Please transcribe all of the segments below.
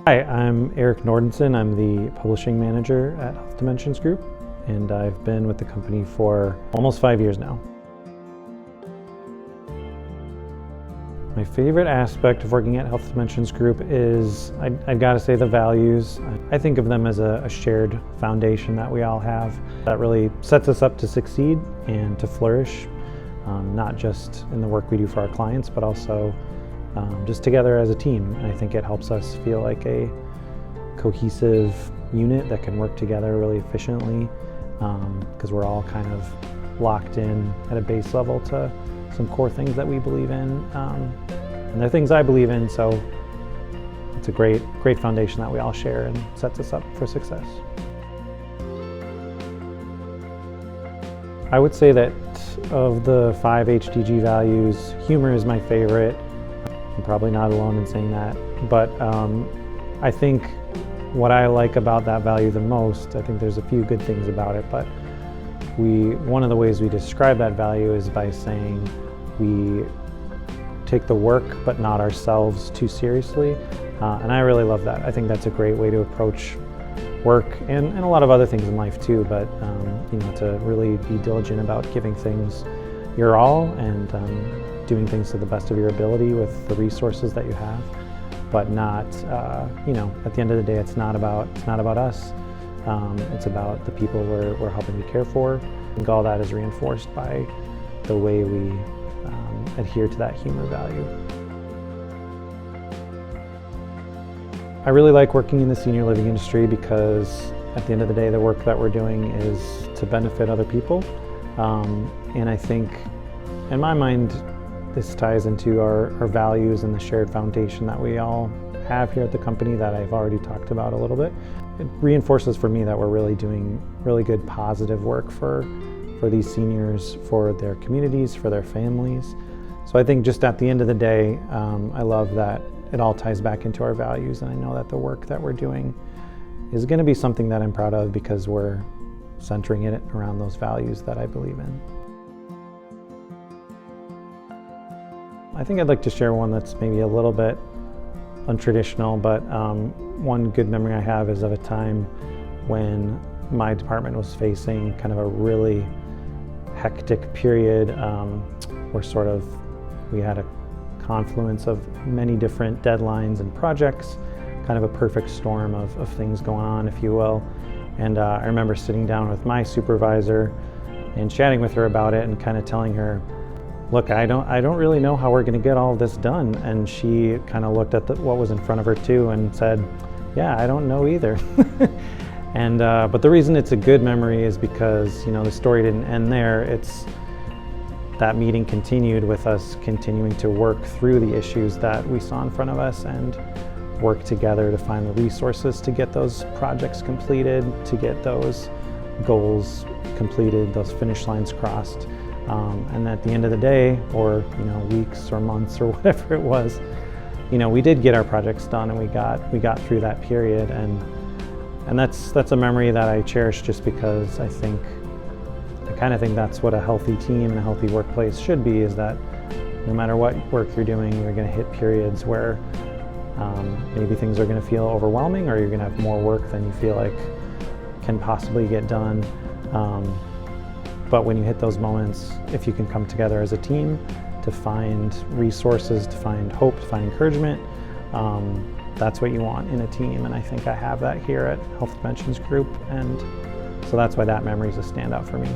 Hi, I'm Erick Nordenson. I'm the publishing manager at Health Dimensions Group, and I've been with the company for almost 5 years now. My favorite aspect of working at Health Dimensions Group is, I've got to say, the values. I think of them as a shared foundation that we all have that really sets us up to succeed and to flourish, not just in the work we do for our clients, but also just together as a team. And I think it helps us feel like a cohesive unit that can work together really efficiently, because we're all kind of locked in at a base level to some core things that we believe in, and they're things I believe in, so it's a great foundation that we all share and sets us up for success. I would say that of the 5 HDG values, humor is my favorite. I'm probably not alone in saying that, but I think what I like about that value the most, I think there's a few good things about it, but one of the ways we describe that value is by saying we take the work but not ourselves too seriously, and I really love that. I think that's a great way to approach work and a lot of other things in life too, but to really be diligent about giving things your all and doing things to the best of your ability with the resources that you have, but not, at the end of the day, it's not about us. It's about the people we're helping to care for. I think all that is reinforced by the way we adhere to that humor value. I really like working in the senior living industry because at the end of the day, the work that we're doing is to benefit other people. And I think, in my mind, this ties into our values and the shared foundation that we all have here at the company that I've already talked about a little bit. It reinforces for me that we're really doing really good positive work for these seniors, for their communities, for their families. So I think just at the end of the day, I love that it all ties back into our values, and I know that the work that we're doing is going to be something that I'm proud of because we're centering it around those values that I believe in. I think I'd like to share one that's maybe a little bit untraditional, but one good memory I have is of a time when my department was facing kind of a really hectic period where we had a confluence of many different deadlines and projects, kind of a perfect storm of things going on, if you will. And I remember sitting down with my supervisor and chatting with her about it and kind of telling her, look, I don't really know how we're going to get all of this done. And she kind of looked at what was in front of her too and said, yeah, I don't know either. And but the reason it's a good memory is because the story didn't end there. That meeting continued with us continuing to work through the issues that we saw in front of us and work together to find the resources to get those projects completed, to get those goals completed, those finish lines crossed. And at the end of the day, or weeks or months or whatever it was, we did get our projects done, and we got through that period, and that's a memory that I cherish just because I kind of think that's what a healthy team and a healthy workplace should be, is that no matter what work you're doing, you're going to hit periods where maybe things are going to feel overwhelming, or you're going to have more work than you feel like can possibly get done. But when you hit those moments, if you can come together as a team to find resources, to find hope, to find encouragement, that's what you want in a team. And I think I have that here at Health Dimensions Group. And so that's why that memory is a standout for me.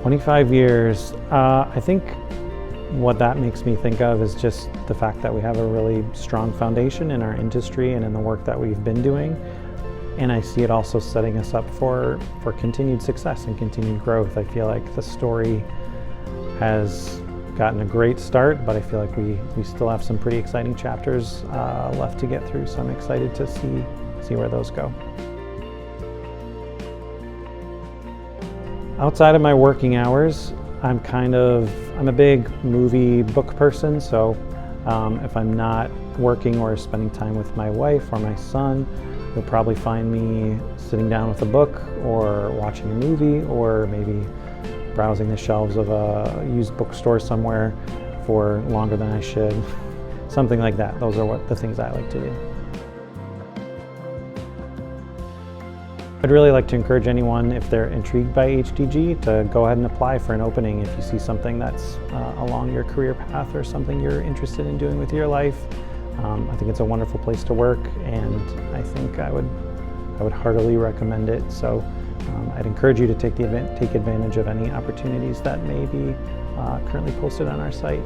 25 years, I think what that makes me think of is just the fact that we have a really strong foundation in our industry and in the work that we've been doing. And I see it also setting us up for continued success and continued growth. I feel like the story has gotten a great start, but I feel like we still have some pretty exciting chapters left to get through. So I'm excited to see where those go. Outside of my working hours, I'm a big movie book person. So if I'm not working or spending time with my wife or my son, you'll probably find me sitting down with a book or watching a movie, or maybe browsing the shelves of a used bookstore somewhere for longer than I should. something like that. Those are the things I like to do. I'd really like to encourage anyone, if they're intrigued by HDG, to go ahead and apply for an opening if you see something that's along your career path or something you're interested in doing with your life. I think it's a wonderful place to work, and I think I would heartily recommend it. So I'd encourage you to take advantage of any opportunities that may be currently posted on our site.